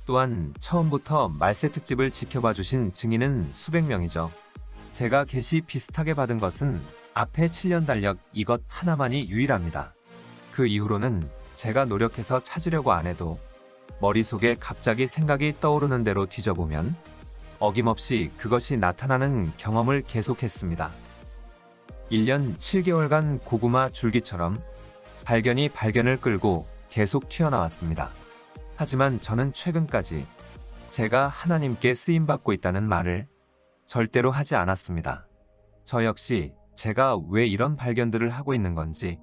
또한 처음부터 말세 특집을 지켜봐 주신 증인은 수백 명이죠. 제가 게시 비슷하게 받은 것은 앞에 7년 달력 이것 하나만이 유일합니다. 그 이후로는 제가 노력해서 찾으려고 안 해도 머릿속에 갑자기 생각이 떠오르는 대로 뒤져보면 어김없이 그것이 나타나는 경험을 계속했습니다. 1년 7개월간 고구마 줄기처럼 발견이 발견을 끌고 계속 튀어나왔습니다. 하지만 저는 최근까지 제가 하나님께 쓰임받고 있다는 말을 절대로 하지 않았습니다. 저 역시 제가 왜 이런 발견들을 하고 있는 건지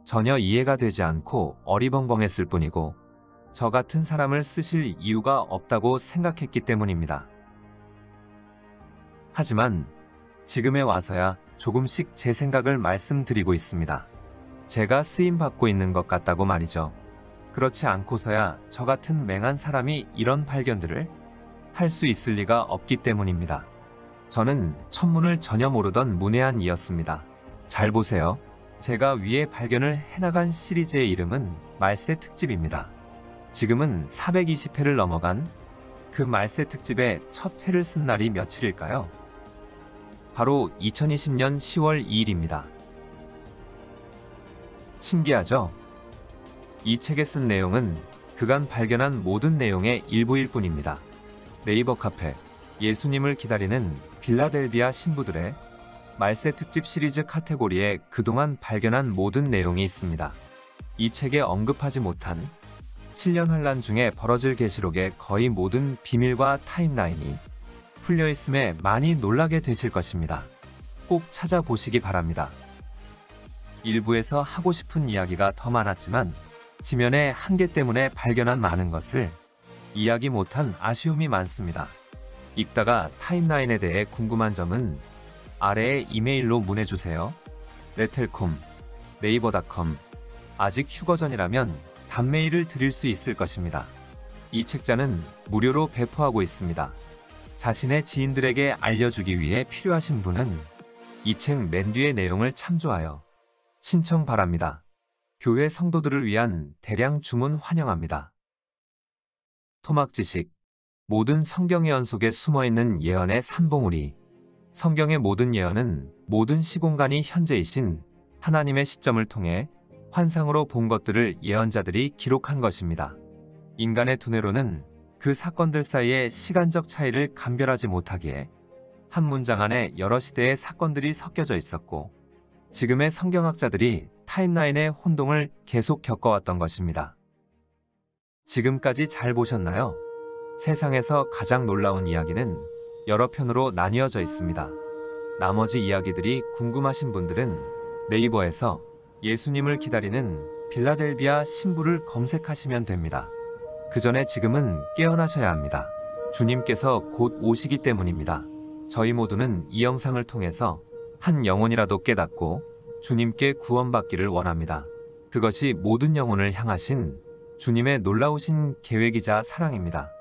전혀 이해가 되지 않고 어리벙벙했을 뿐이고 저 같은 사람을 쓰실 이유가 없다고 생각했기 때문입니다. 하지만 지금에 와서야 조금씩 제 생각을 말씀드리고 있습니다. 제가 쓰임받고 있는 것 같다고 말이죠. 그렇지 않고서야 저 같은 맹한 사람이 이런 발견들을 할 수 있을 리가 없기 때문입니다. 저는 천문을 전혀 모르던 문외한 이였습니다. 잘 보세요. 제가 위에 발견을 해나간 시리즈의 이름은 말세 특집입니다. 지금은 420회를 넘어간 그 말세 특집의 첫 회를 쓴 날이 며칠일까요? 바로 2020년 10월 2일입니다. 신기하죠? 이 책에 쓴 내용은 그간 발견한 모든 내용의 일부일 뿐입니다. 네이버 카페 예수님을 기다리는 빌라델비아 신부들의 말세 특집 시리즈 카테고리에 그동안 발견한 모든 내용이 있습니다. 이 책에 언급하지 못한 7년 환란 중에 벌어질 계시록의 거의 모든 비밀과 타임라인이 풀려있음에 많이 놀라게 되실 것입니다. 꼭 찾아보시기 바랍니다. 일부에서 하고 싶은 이야기가 더 많았지만 지면의 한계 때문에 발견한 많은 것을 이야기 못한 아쉬움이 많습니다. 읽다가 타임라인에 대해 궁금한 점은 아래에 이메일로 문의주세요. 레텔콤, 네이버닷컴, 아직 휴거 전이라면 답메일을 드릴 수 있을 것입니다. 이 책자는 무료로 배포하고 있습니다. 자신의 지인들에게 알려주기 위해 필요하신 분은 이 책 맨 뒤의 내용을 참조하여 신청 바랍니다. 교회 성도들을 위한 대량 주문 환영합니다. 토막 지식. 모든 성경 예언 속에 숨어있는 예언의 산봉우리. 성경의 모든 예언은 모든 시공간이 현재이신 하나님의 시점을 통해 환상으로 본 것들을 예언자들이 기록한 것입니다. 인간의 두뇌로는 그 사건들 사이의 시간적 차이를 감별하지 못하기에 한 문장 안에 여러 시대의 사건들이 섞여져 있었고 지금의 성경학자들이 타임라인의 혼동을 계속 겪어왔던 것입니다. 지금까지 잘 보셨나요? 세상에서 가장 놀라운 이야기는 여러 편으로 나뉘어져 있습니다. 나머지 이야기들이 궁금하신 분들은 네이버에서 예수님을 기다리는 빌라델비아 신부를 검색하시면 됩니다. 그 전에 지금은 깨어나셔야 합니다. 주님께서 곧 오시기 때문입니다. 저희 모두는 이 영상을 통해서 한 영혼이라도 깨닫고 주님께 구원받기를 원합니다. 그것이 모든 영혼을 향하신 주님의 놀라우신 계획이자 사랑입니다.